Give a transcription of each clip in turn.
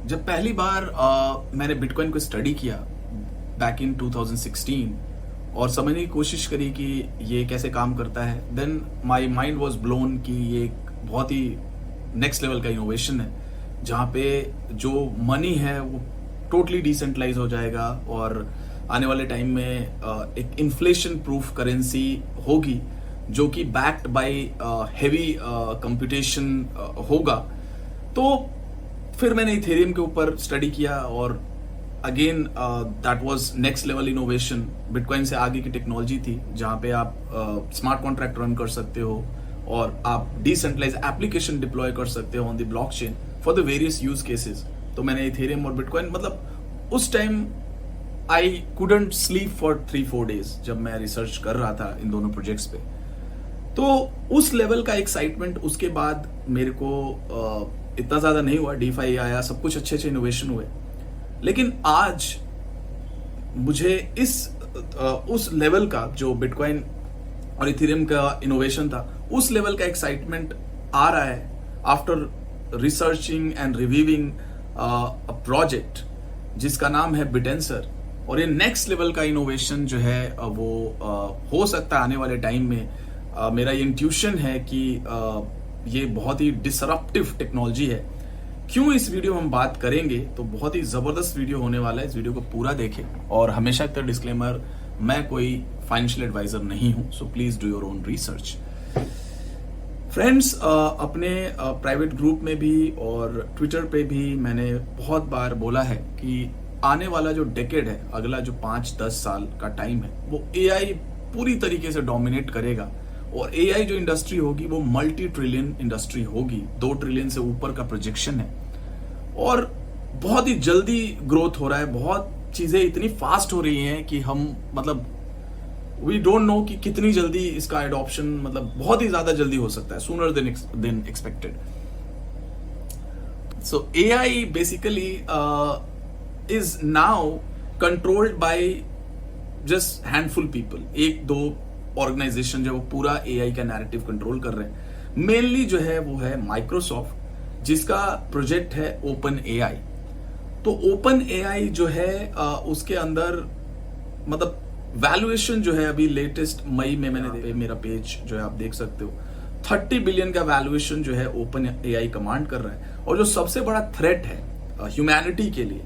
जब पहली बार मैंने बिटकॉइन को स्टडी किया बैक इन 2016 और समझने की कोशिश करी कि ये कैसे काम करता है, then my mind was blown कि ये एक बहुत ही नेक्स्ट लेवल का इनोवेशन है जहाँ पे जो मनी है वो टोटली डिसेंट्रलाइज हो जाएगा और आने वाले टाइम में एक इन्फ्लेशन प्रूफ करेंसी होगी जो कि बैक्ड बाय हेवी कंप्यूटेशन होगा। तो फिर मैंने इथेरियम के ऊपर स्टडी किया और again that was next level innovation. Bitcoin से आगे की टेक्नोलॉजी थी जहां पे आप स्मार्ट कॉन्ट्रैक्ट रन कर सकते हो और आप डिसेंट्रलाइज एप्लीकेशन डिप्लॉय कर सकते हो on the blockchain for the various use cases. तो मैंने इथेरियम और बिटकॉइन मतलब उस time I couldn't sleep for 3-4 days जब मैं रिसर्च कर रहा था इन दोनों प्रोजेक्ट्स पे। तो उस लेवल का एक्साइटमेंट उसके बाद मेरे को इतना ज्यादा नहीं हुआ। डीफाई आया, सब कुछ अच्छे अच्छे इनोवेशन हुए, लेकिन आज मुझे उस लेवल का जो बिटकॉइन और इथेरियम का इनोवेशन था उस लेवल का एक्साइटमेंट आ रहा है after researching and reviewing a project जिसका नाम है बिटेंसर। और ये नेक्स्ट लेवल का इनोवेशन जो है वो हो सकता है आने वाले टाइम में। मेरा ये इंट्यूशन है कि ये बहुत ही डिसरप्टिव टेक्नोलॉजी है। क्यों इस वीडियो में हम बात करेंगे तो बहुत ही जबरदस्त वीडियो होने वाला है। इस वीडियो को पूरा देखें और हमेशा की तरह डिस्क्लेमर, मैं कोई फाइनेंशियल एडवाइजर नहीं हूं, so please do your own research. Friends, अपने प्राइवेट ग्रुप में भी और ट्विटर पे भी मैंने बहुत बार बोला है कि आने वाला जो डेकेड है, अगला जो 5-10 साल का टाइम है, वो एआई पूरी तरीके से डोमिनेट करेगा और एआई जो इंडस्ट्री होगी वो मल्टी ट्रिलियन इंडस्ट्री होगी। 2 ट्रिलियन से ऊपर का प्रोजेक्शन है और बहुत ही जल्दी ग्रोथ हो रहा है। बहुत चीजें इतनी फास्ट हो रही हैं कि हम मतलब वी डोंट नो कि कितनी जल्दी इसका एडॉप्शन मतलब बहुत ही ज्यादा जल्दी हो सकता है, sooner than expected. So AI basically is now controlled by just handful people. 1-2 organisation जो वो पूरा एआई का नैरेटिव कंट्रोल कर रहे हैं। मेनली जो है वो है माइक्रोसॉफ्ट जिसका प्रोजेक्ट है ओपन एआई। तो ओपन एआई जो है उसके अंदर मतलब वैल्यूएशन जो है अभी लेटेस्ट मई में मैंने मेरा पेज जो है आप देख सकते हो 30 बिलियन का वैल्यूएशन जो है ओपन एआई कमांड कर रहा है। और जो सबसे बड़ा थ्रेट है ह्यूमैनिटी के लिए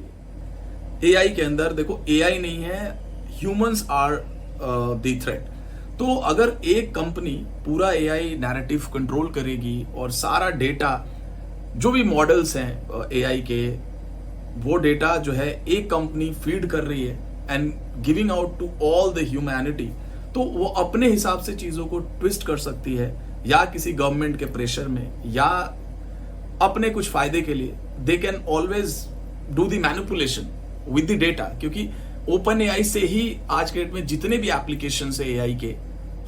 एआई के अंदर, देखो एआई नहीं है, ह्यूमंस आर द थ्रेट। तो अगर एक कंपनी पूरा एआई नैरेटिव कंट्रोल करेगी और सारा डेटा जो भी मॉडल्स हैं एआई के, वो डेटा जो है एक कंपनी फीड कर रही है and giving out to all the humanity, तो वो अपने हिसाब से चीजों को ट्विस्ट कर सकती है या किसी गवर्नमेंट के प्रेशर में या अपने कुछ फायदे के लिए। They can always do the manipulation with the data, क्योंकि ओपन एआई से ही आज के डेट में जितने भी एप्लीकेशन है एआई के,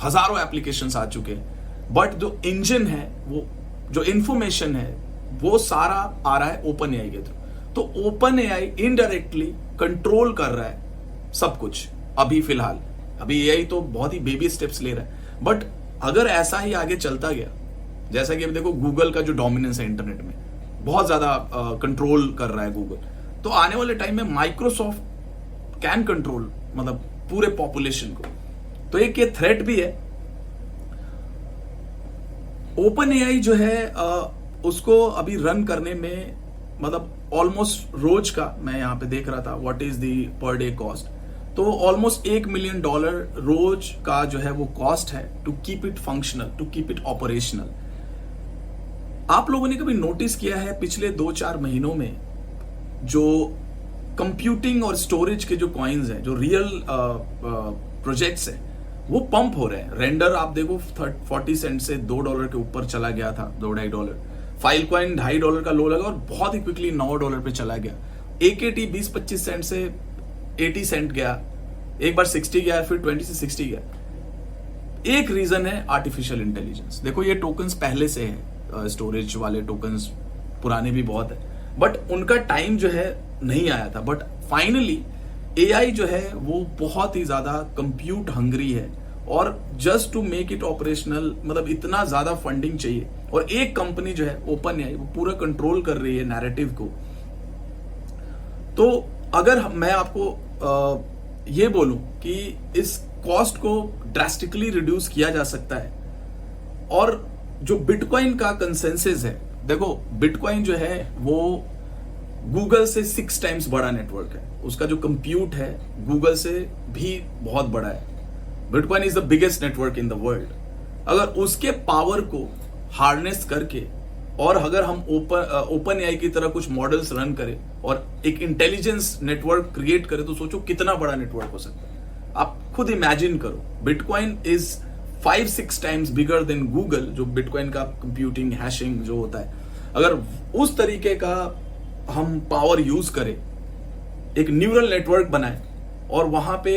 हजारों एप्लीकेशंस आ चुके हैं, बट जो इंजन है, वो जो इंफॉर्मेशन है, वो सारा आ रहा है ओपन एआई के थ्रू। तो ओपन एआई इनडायरेक्टली कंट्रोल कर रहा है सब कुछ अभी फिलहाल। अभी एआई तो बहुत ही बेबी स्टेप्स ले रहा है, बट अगर ऐसा ही आगे चलता गया, जैसा कि अभी देखो गूगल का जो डोमिनेंस है इंटरनेट में, बहुत ज्यादा कंट्रोल कर रहा है गूगल, तो आने वाले टाइम में माइक्रोसॉफ्ट कैन कंट्रोल मतलब पूरे पॉपुलेशन को। तो एक ये थ्रेट भी है। ओपन एआई जो है उसको अभी रन करने में मतलब ऑलमोस्ट रोज का मैं यहां पे देख रहा था what is the per day cost, तो ऑलमोस्ट $1 मिलियन रोज का जो है वो कॉस्ट है to keep it functional, to keep it operational. आप लोगों ने कभी नोटिस किया है पिछले 2-4 महीनों में जो कंप्यूटिंग और स्टोरेज के जो कॉइन्स हैं, जो रियल प्रोजेक्ट्स हैं, वो पंप हो रहे हैं। रेंडर आप देखो 40 सेंट से $2 के ऊपर चला गया था, $2-2.5। फाइल कॉइन $2.5 का लो लगा और बहुत ही क्विकली $9 पे चला गया। AKT 20-25 सेंट से 80 सेंट गया, एक बार 60 गया, फिर 20 से 60 गया। एक रीजन है आर्टिफिशियल इंटेलिजेंस। देखो ये टोकन्स पहले से है, स्टोरेज वाले टोकन्स पुराने भी बहुत है, बट उनका टाइम जो है नहीं आया था। बट फाइनली एआई जो है वो बहुत ही ज्यादा कंप्यूट हंग्री है और just to make it operational मतलब इतना ज्यादा फंडिंग चाहिए। और एक कंपनी जो है ओपन एआई वो पूरा कंट्रोल कर रही है नैरेटिव को। तो अगर मैं आपको ये बोलूं कि इस कॉस्ट को ड्रास्टिकली रिड्यूस किया जा सकता है, और जो बिटकॉइन का कंसेंसस है, देखो बिटकॉइन जो है वो गूगल से 6 टाइम्स बड़ा नेटवर्क है, उसका जो कंप्यूट है गूगल से भी बहुत बड़ा है। Bitcoin is the biggest network in the world. अगर उसके पावर को हार्नेस करके, और अगर हम ओपन एआई की तरह कुछ मॉडल्स रन करें और एक इंटेलिजेंस नेटवर्क क्रिएट करें, तो सोचो कितना बड़ा नेटवर्क हो सकता है। आप खुद इमेजिन करो, bitcoin is 5-6 times bigger than Google, जो बिटकॉइन का कंप्यूटिंग हैशिंग जो होता है। अगर उस तरीके का हम पावर यूज करें, एक न्यूरल नेटवर्क बनाए, और वहां पे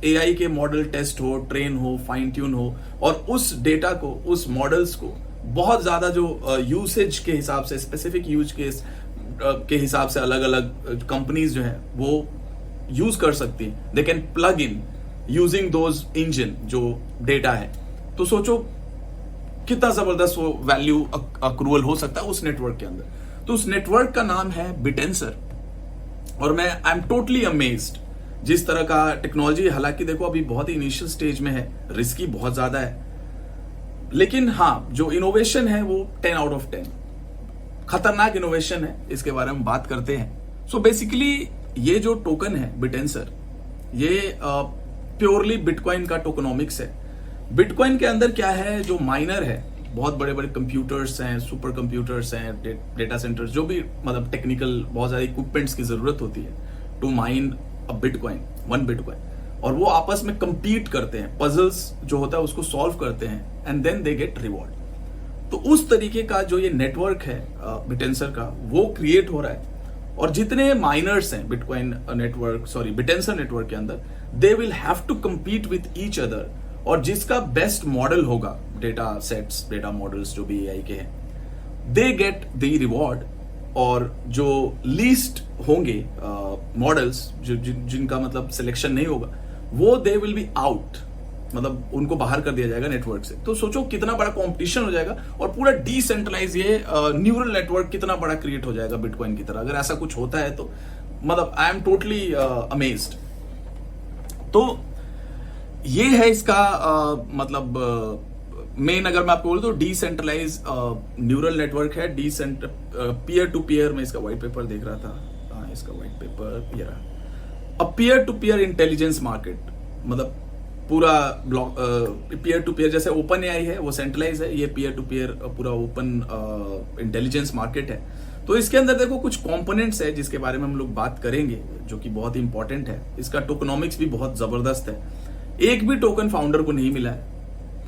एआई के मॉडल टेस्ट हो, ट्रेन हो, फाइन ट्यून हो, और उस डेटा को, उस मॉडल्स को बहुत ज्यादा जो यूसेज के हिसाब से, स्पेसिफिक यूज के हिसाब से अलग अलग कंपनीज जो है वो यूज कर सकती है। They can plug in using those engine जो डेटा है। तो सोचो कितना जबरदस्त वो वैल्यू अक्रूवल हो सकता है उस नेटवर्क के अंदर। तो उस नेटवर्क का नाम है बिटेंसर, और मैं आई एम टोटली अमेज्ड जिस तरह का टेक्नोलॉजी। हालांकि देखो अभी बहुत ही इनिशियल स्टेज में है, रिस्की बहुत ज्यादा है, लेकिन हाँ जो इनोवेशन है वो 10 आउट ऑफ 10 खतरनाक इनोवेशन है। इसके बारे में बात करते हैं। सो बेसिकली ये जो टोकन है बिटेंसर, ये प्योरली बिटकॉइन का टोकनोमिक्स है। बिटकॉइन के अंदर क्या है, जो माइनर है, बहुत बड़े बड़े कंप्यूटर्स हैं, सुपर कंप्यूटर्स हैं, डेटा सेंटर्स, जो भी मतलब टेक्निकल बहुत सारे इक्विपमेंट्स की जरूरत होती है to mine a bitcoin, 1 bitcoin, और वो आपस में कंपीट करते हैं, पजल्स जो होता है उसको सॉल्व करते हैं, and then they get reward. तो उस तरीके का जो ये नेटवर्क है बिटेंसर का, वो क्रिएट हो रहा है। और जितने माइनर्स हैं bitcoin network, sorry Bittensor network के अंदर, they will have to compete with each other, और जिसका बेस्ट मॉडल होगा, डेटा सेट्स, डेटा मॉडल्स जो भी एआई के हैं, दे गेट द रिवॉर्ड। और जो लीस्ट होंगे मॉडल्स, जिनका मतलब सिलेक्शन नहीं होगा, वो दे विल बी आउट, मतलब उनको बाहर कर दिया जाएगा नेटवर्क से। तो सोचो कितना बड़ा कंपटीशन हो जाएगा, और पूरा डिसेंट्रलाइज ये न्यूरल नेटवर्क कितना बड़ा क्रिएट हो जाएगा बिटकॉइन की तरह, अगर ऐसा कुछ होता है तो। मतलब आई एम टोटली अमेज्ड। तो ये है इसका मतलब मेन, अगर मैं आपको बोलूं तो डिसेंट्रलाइज न्यूरल नेटवर्क है। पीयर टू पीयर, में इसका व्हाइट पेपर देख रहा था, इसका व्हाइट पेपर ये रहा, a peer to peer intelligence market, मतलब पूरा ब्लॉक पीयर टू पीयर। जैसे ओपन एआई है वो सेंट्रलाइज है, ये पीयर टू पीयर पूरा ओपन इंटेलिजेंस मार्केट है। तो इसके अंदर देखो कुछ कंपोनेंट्स है जिसके बारे में हम लोग बात करेंगे, जो कि बहुत इंपॉर्टेंट है। इसका टोकनोमिक्स भी बहुत जबरदस्त है। एक भी टोकन फाउंडर को नहीं मिला है,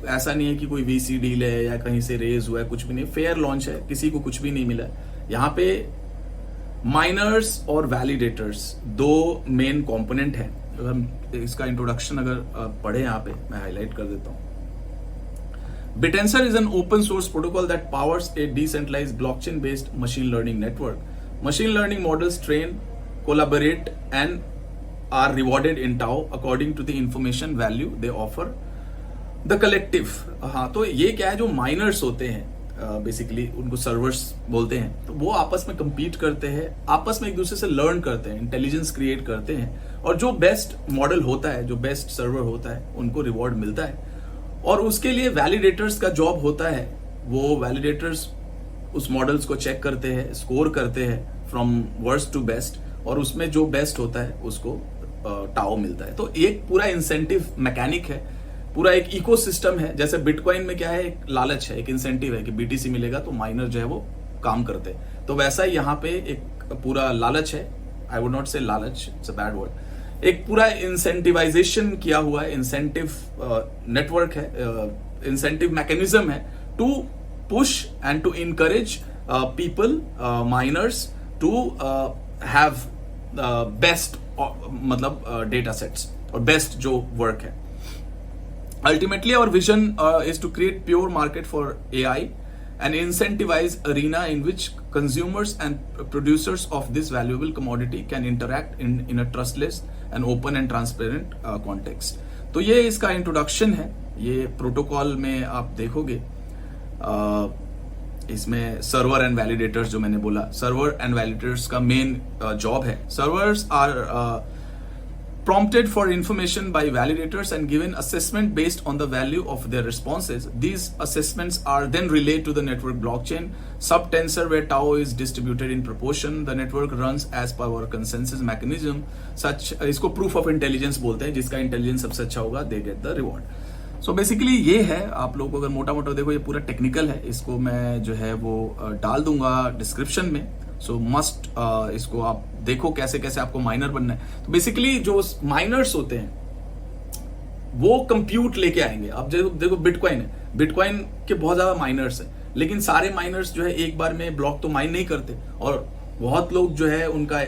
ऐसा नहीं है कि कोई वीसी डील है या कहीं से रेज हुआ है, कुछ भी नहीं, फेयर लॉन्च है, किसी को कुछ भी नहीं मिला है। यहाँ पे माइनर्स और वैलिडेटर्स दो मेन कंपोनेंट हैं। अगर हम इसका इंट्रोडक्शन अगर पढ़े, यहाँ पे मैं हाईलाइट कर देता हूं। Bittensor is an open source protocol that powers a decentralized blockchain based machine learning network. Machine learning models train, collaborate and are rewarded in TAO according to the information value they offer the collective. हाँ, तो ये क्या है, जो miners होते हैं basically उनको servers बोलते हैं, तो वो आपस में compete करते हैं, आपस में एक दूसरे से लर्न करते हैं, इंटेलिजेंस क्रिएट करते हैं, और जो बेस्ट मॉडल होता है, जो बेस्ट सर्वर होता है, उनको रिवॉर्ड मिलता है। और उसके लिए वैलिडेटर्स का जॉब होता है, वो वैलिडेटर्स उस मॉडल्स को चेक करते हैं, स्कोर करते हैं फ्रॉम वर्स्ट टू बेस्ट, और उसमें जो बेस्ट होता है उसको टाओ मिलता है। तो एक पूरा इंसेंटिव मैकेनिक है, पूरा एक इकोसिस्टम है। जैसे बिटकॉइन में क्या है, एक लालच है, एक इंसेंटिव है कि बीटीसी मिलेगा तो माइनर जो है वो काम करते हैं। तो वैसा ही यहाँ पे एक पूरा लालच है, आई वुड नॉट से लालच, इट्स अ बैड वर्ड, एक पूरा इंसेंटिवाइजेशन किया हुआ है, इंसेंटिव नेटवर्क है, इंसेंटिव मैकेनिज्म है to push and to encourage people, miners to have best मतलब डेटा सेट्स और बेस्ट जो वर्क है। Ultimately, our vision is to create pure market for AI and incentivize arena in which consumers and producers of this valuable commodity can interact in a trustless and open and transparent context. तो ये इसका introduction है। ये protocol में आप देखोगे इसमें server and validators, जो मैंने बोला, सर्वर एंड वैलिडेटर्स का मेन जॉब है. Servers are prompted for information by validators and given assessment based on the value of their responses. These assessments are then relayed to the network blockchain subtensor where tau is distributed in proportion. The network runs as per our consensus mechanism. Such इसको proof of intelligence बोलते हैं, जिसका intelligence सबसे अच्छा होगा they get the reward. So basically ये है. आप लोगों को अगर मोटा मोटा देखो, ये पूरा टेक्निकल है, इसको मैं जो है वो डाल दूंगा डिस्क्रिप्शन में. सो मस्ट इसको आप देखो कैसे कैसे आपको माइनर बनना है. तो बेसिकली जो माइनर्स होते हैं वो कंप्यूट लेके आएंगे. अब देखो बिटकॉइन है, बिटकॉइन के बहुत ज्यादा माइनर्स है, लेकिन सारे माइनर्स जो है एक बार में ब्लॉक तो माइन नहीं करते, और बहुत लोग जो है उनका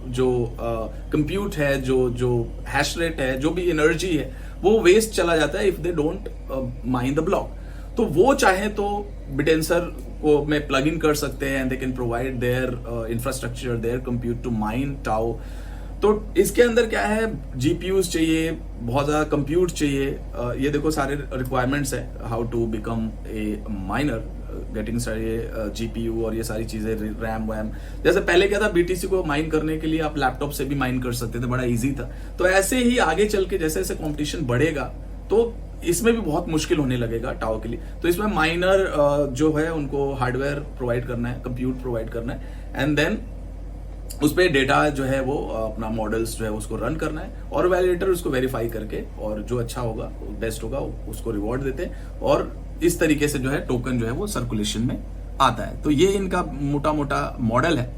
जो कंप्यूट है, जो हैश रेट है, जो भी एनर्जी है, वो वेस्ट चला जाता है if they don't mine the block. तो वो चाहे तो बिटेंसर को में प्लग इन कर सकते हैं, and they can provide their infrastructure, their compute to mine TAO. तो इसके अंदर क्या है, जीपीयूज चाहिए, बहुत ज्यादा कंप्यूट चाहिए. ये देखो सारे रिक्वायरमेंट्स है, how to become a miner, getting सारे जीपीयू और ये सारी चीजें, रैम वैम. जैसे पहले क्या था, बीटीसी को माइन करने के लिए आप लैपटॉप से भी माइन कर सकते थे, बड़ा इजी था. तो ऐसे ही आगे चल के जैसे जैसे कॉम्पिटिशन बढ़ेगा तो इसमें भी बहुत मुश्किल होने लगेगा टाओ के लिए. तो इसमें माइनर जो है उनको हार्डवेयर प्रोवाइड करना है, कंप्यूट प्रोवाइड करना है, एंड देन उस पर डेटा जो है वो अपना मॉडल्स जो है उसको रन करना है, और वैलिडेटर उसको वेरीफाई करके, और जो अच्छा होगा, बेस्ट होगा, उसको रिवॉर्ड देते हैं. और इस तरीके से जो है टोकन जो है वो सर्कुलेशन में आता है. तो ये इनका मोटा मोटा मॉडल है.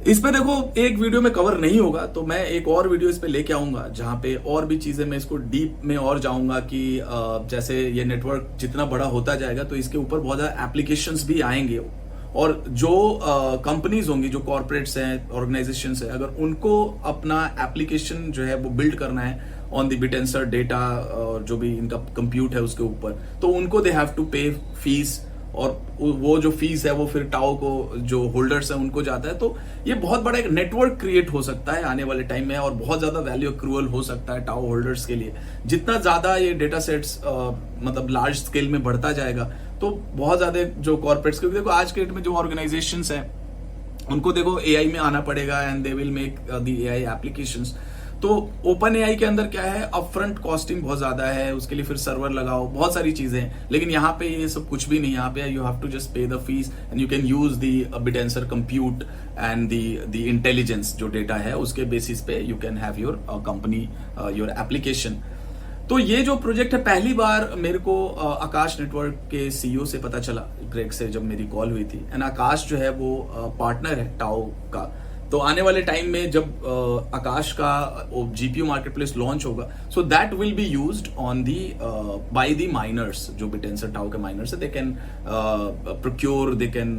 इस पे देखो एक वीडियो में कवर नहीं होगा, तो मैं एक और वीडियो इस पे लेके आऊंगा जहां पे और भी चीजें मैं इसको डीप में और जाऊंगा कि जैसे ये नेटवर्क जितना बड़ा होता जाएगा तो इसके ऊपर बहुत ज्यादा एप्लीकेशंस भी आएंगे, और जो कंपनीज होंगी, जो कॉर्पोरेट्स हैं, ऑर्गेनाइजेशंस हैं, अगर उनको अपना एप्लीकेशन जो है वो बिल्ड करना है ऑन द बिटेंसर डेटा, और जो भी इनका कंप्यूट है उसके ऊपर, तो उनको दे हैव टू पे फीस, और वो जो फीस है वो फिर टाओ को, जो होल्डर्स है उनको जाता है. तो ये बहुत बड़ा एक नेटवर्क क्रिएट हो सकता है आने वाले टाइम में, और बहुत ज्यादा वैल्यू एक्रूअल हो सकता है टाओ होल्डर्स के लिए. जितना ज्यादा ये डेटा सेट्स मतलब लार्ज स्केल में बढ़ता जाएगा, तो बहुत ज्यादा जो कॉर्पोरेट्स, क्योंकि देखो आज के डेट में जो ऑर्गेनाइजेशंस हैं उनको देखो एआई में आना पड़ेगा, and they will make the AI applications. तो ओपन एआई के अंदर क्या है, अपफ्रंट कॉस्टिंग बहुत ज्यादा है, उसके लिए फिर सर्वर लगाओ, बहुत सारी चीजें हैं. लेकिन यहाँ पे ये सब कुछ भी नहीं. यहाँ पे you have to just pay the fees and you can use the Bittensor compute and the intelligence, जो डेटा है उसके बेसिस पे you can have your company, your application. तो ये जो प्रोजेक्ट है, पहली बार मेरे को आकाश नेटवर्क के सीईओ से पता चला, ग्रेग से, जब मेरी कॉल हुई थी. एंड आकाश जो है वो पार्टनर है टाओ का. तो आने वाले टाइम में जब आकाश का जीपीयू मार्केट प्लेस लॉन्च होगा, so that will be used on the by the miners, जो बिटेंसर टाओ के माइनर्स है. They can procure, they can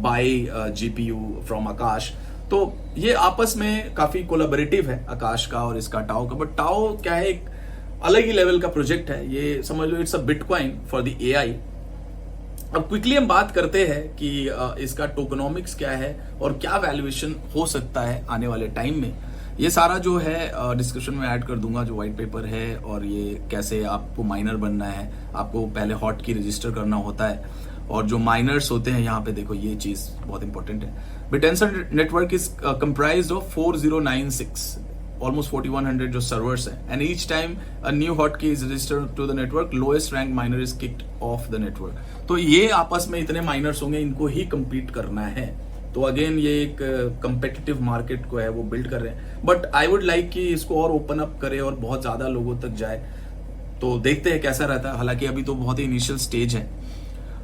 buy GPU from Akash. तो ये आपस में काफी कोलैबोरेटिव है आकाश का और इसका टाओ का. बट टाओ क्या है, एक अलग ही लेवल का प्रोजेक्ट है. ये समझ लो it's a Bitcoin for the AI. अब क्विकली हम बात करते हैं कि इसका टोकनॉमिक्स क्या है और क्या वैल्यूएशन हो सकता है आने वाले टाइम में. ये सारा जो है डिस्क्रिप्शन में ऐड कर दूंगा, जो व्हाइट पेपर है, और ये कैसे आपको माइनर बनना है. आपको पहले हॉट की रजिस्टर करना होता है, और जो माइनर्स होते हैं यहाँ पे देखो, ये चीज बहुत इंपॉर्टेंट है. Bittensor network is comprised of 4096 almost 4100 जो सर्वर्स हैं, and each time a new hotkey is registered to the network, lowest rank miner is kicked off the network. तो ये आपस में इतने माइनर्स होंगे, इनको ही compete करना है. तो अगेन ये एक कंपेटिटिव मार्केट को है वो बिल्ड कर रहे हैं. बट आई वुड लाइक कि इसको और ओपन अप करे और बहुत ज्यादा लोगों तक जाए. तो देखते हैं कैसा रहता है. हालांकि अभी तो बहुत ही इनिशियल स्टेज है.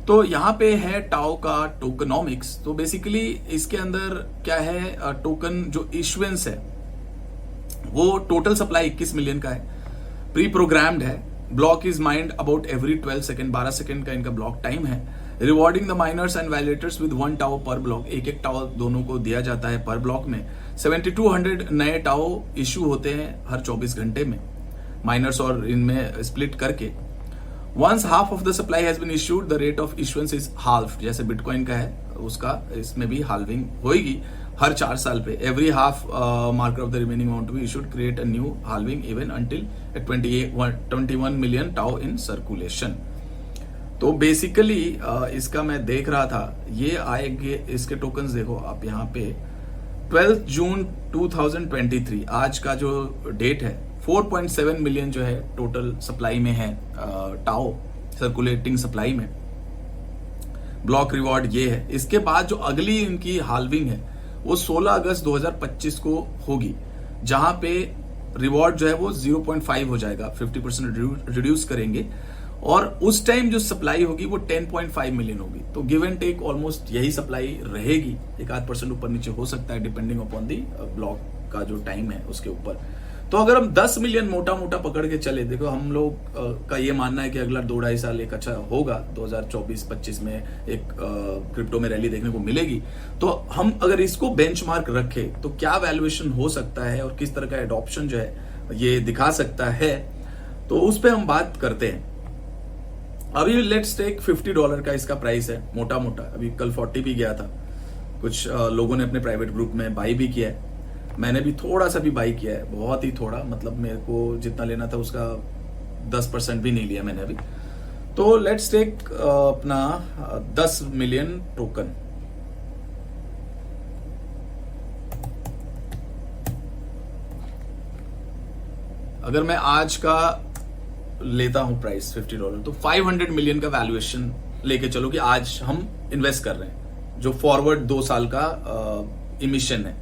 तो यहाँ पे है टाओ का टोकनॉमिक्स. तो बेसिकली इसके अंदर क्या है, टोकन जो इशुएंस है वो टोटल सप्लाई 21 मिलियन का है, प्री प्रोग्राम्ड है. Block is mined about every 12 second, 12 second का इनका ब्लॉक टाइम है. Rewarding the miners and validators with 1 TAO per block. एक टाओ दोनों को दिया जाता है पर ब्लॉक में. 7200 नए टाओ इशू होते हैं हर 24 घंटे में, माइनर्स और इनमें स्प्लिट करके. Once half of the supply has been issued, the rate of issuance is halved. जैसे बिटकॉइन का है उसका इसमें भी हाल्विंग होगी हर 4 साल पे. Every half marker of the remaining amount to be issued create a new halving even until 21 million tau in circulation. तो बेसिकली इसका मैं देख रहा था, ये आएंगे इसके टोकन्स देखो आप यहाँ पे 12 जून 2023 आज का जो डेट है 4.7 मिलियन जो है टोटल सप्लाई में है, टाओ सर्कुलेटिंग सप्लाई में। ब्लॉक रिवॉर्ड ये है। इसके बाद जो अगली इनकी हाल्विंग है वो 16 अगस्त 2025 को होगी, जहां पे रिवॉर्ड जो है वो 0.5 हो जाएगा, 50% रिड्यूस करेंगे, और उस टाइम जो सप्लाई होगी वो 10.5 मिलियन होगी। तो गिव एंड टेक ऑलमोस्ट यही सप्लाई रहेगी, 1-8% ऊपर नीचे हो सकता है डिपेंडिंग अपॉन दी ब्लॉक का जो टाइम है उसके ऊपर। तो अगर हम 10 मिलियन मोटा मोटा पकड़ के चले, देखो हम लोग का ये मानना है कि अगला 2-2.5 साल एक अच्छा होगा, 2024-25 में एक क्रिप्टो में रैली देखने को मिलेगी। तो हम अगर इसको बेंचमार्क रखें तो क्या वैल्यूएशन हो सकता है और किस तरह का एडॉप्शन जो है ये दिखा सकता है, तो उस पर हम बात करते हैं। अभी लेट्स टेक $50 का इसका प्राइस है मोटा मोटा, अभी कल 40 भी गया था, कुछ लोगों ने अपने प्राइवेट ग्रुप में बाई भी किया है, मैंने भी थोड़ा सा भी बाई किया है, बहुत ही थोड़ा, मतलब मेरे को जितना लेना था उसका 10% भी नहीं लिया मैंने अभी। तो लेट्स टेक अपना 10 मिलियन टोकन। अगर मैं आज का लेता हूं प्राइस $50, तो 500 मिलियन का वैल्यूएशन लेके चलो कि आज हम इन्वेस्ट कर रहे हैं, जो फॉरवर्ड 2 साल का इमिशन है।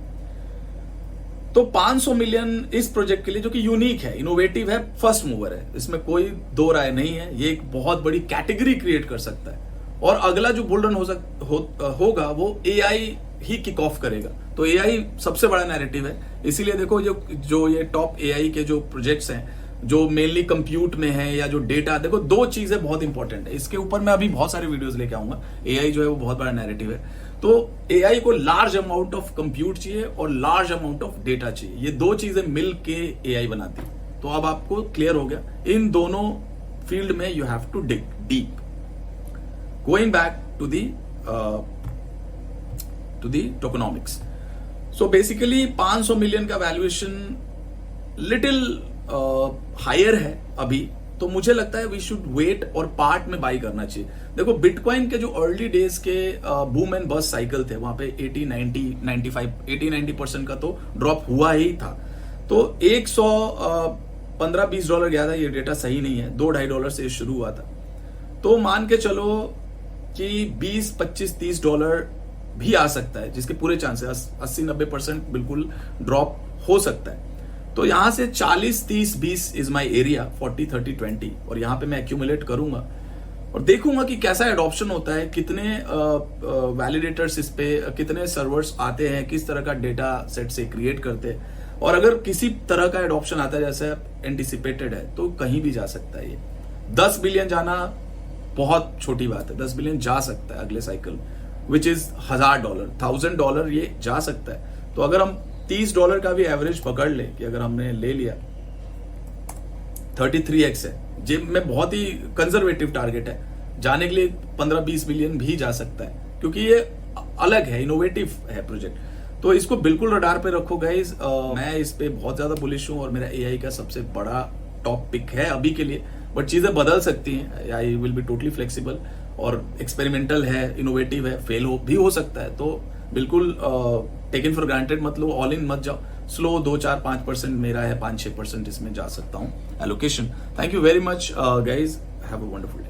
तो 500 मिलियन इस प्रोजेक्ट के लिए, जो कि यूनिक है, इनोवेटिव है, फर्स्ट मूवर है, इसमें कोई दो राय नहीं है, ये एक बहुत बड़ी कैटेगरी क्रिएट कर सकता है। और अगला जो बुल रन होगा वो एआई ही किक ऑफ करेगा। तो एआई सबसे बड़ा नैरेटिव है, इसीलिए देखो जो ये टॉप एआई के जो प्रोजेक्ट्स हैं जो मेनली कंप्यूट में है या जो डेटा, देखो 2 चीजें बहुत इंपॉर्टेंट है, इसके ऊपर मैं अभी बहुत सारे वीडियोस लेके आऊंगा। एआई जो है वो बहुत बड़ा नैरेटिव है, तो एआई को लार्ज अमाउंट ऑफ कंप्यूट चाहिए और लार्ज अमाउंट ऑफ डेटा चाहिए, ये 2 चीजें मिल के एआई बनाती है। तो अब आपको क्लियर हो गया, इन दोनों फील्ड में you have to dig deep. Going back to the tokenomics, so basically 500 million का वैल्यूएशन लिटिल हायर है अभी, तो मुझे लगता है वी शुड वेट और पार्ट में बाई करना चाहिए। देखो बिटकॉइन के जो अर्ली डेज के बूम एंड बस्ट साइकिल थे, वहां पे 80-90% का तो ड्रॉप हुआ ही था। तो $115-20 गया था, ये डेटा सही नहीं है, $2-2.5 से शुरू हुआ था। तो मान के चलो कि $20-25-30 भी आ सकता है, जिसके पूरे चांसेस 80-90% बिल्कुल ड्रॉप हो सकता है। तो यहां से 40-30-20 इज माई एरिया, 40-30-20, और यहां पे मैं एक्यूमुलेट करूंगा और देखूंगा कि कैसा एडॉप्शन होता है, कितने वैलिडेटर्स इस पे, कितने सर्वर्स आते हैं, किस तरह का डेटा सेट से क्रिएट करते हैं, और अगर किसी तरह का एडॉप्शन आता है जैसे एंटिसिपेटेड है तो कहीं भी जा सकता है। ये 10 बिलियन जाना बहुत छोटी बात है, 10 बिलियन जा सकता है अगले साइकिल, विच इज $1,000 ये जा सकता है। तो अगर हम $30 का भी एवरेज पकड़ ले कि अगर हमने ले लिया, 33x है, जिम में बहुत ही कंजर्वेटिव टारगेट है, जाने के लिए 15-20 मिलियन भी जा सकता है, क्योंकि ये अलग है, इनोवेटिव है प्रोजेक्ट। तो इसको बिल्कुल रडार पे रखो गाइज। मैं इस पे बहुत ज्यादा बुलिश हूं और मेरा एआई का सबसे बड़ा टॉप पिक है अभी के लिए, बट चीजें बदल सकती हैं, I will be totally flexible, और एक्सपेरिमेंटल है, इनोवेटिव है, फेल भी हो सकता है। तो बिल्कुल टेकन फॉर ग्रांटेड मत लो, ऑल इन मत जाओ, स्लो 2-4-5% मेरा है, 5-6% इसमें जा सकता हूं allocation. Thank you very much guys, have a wonderful day.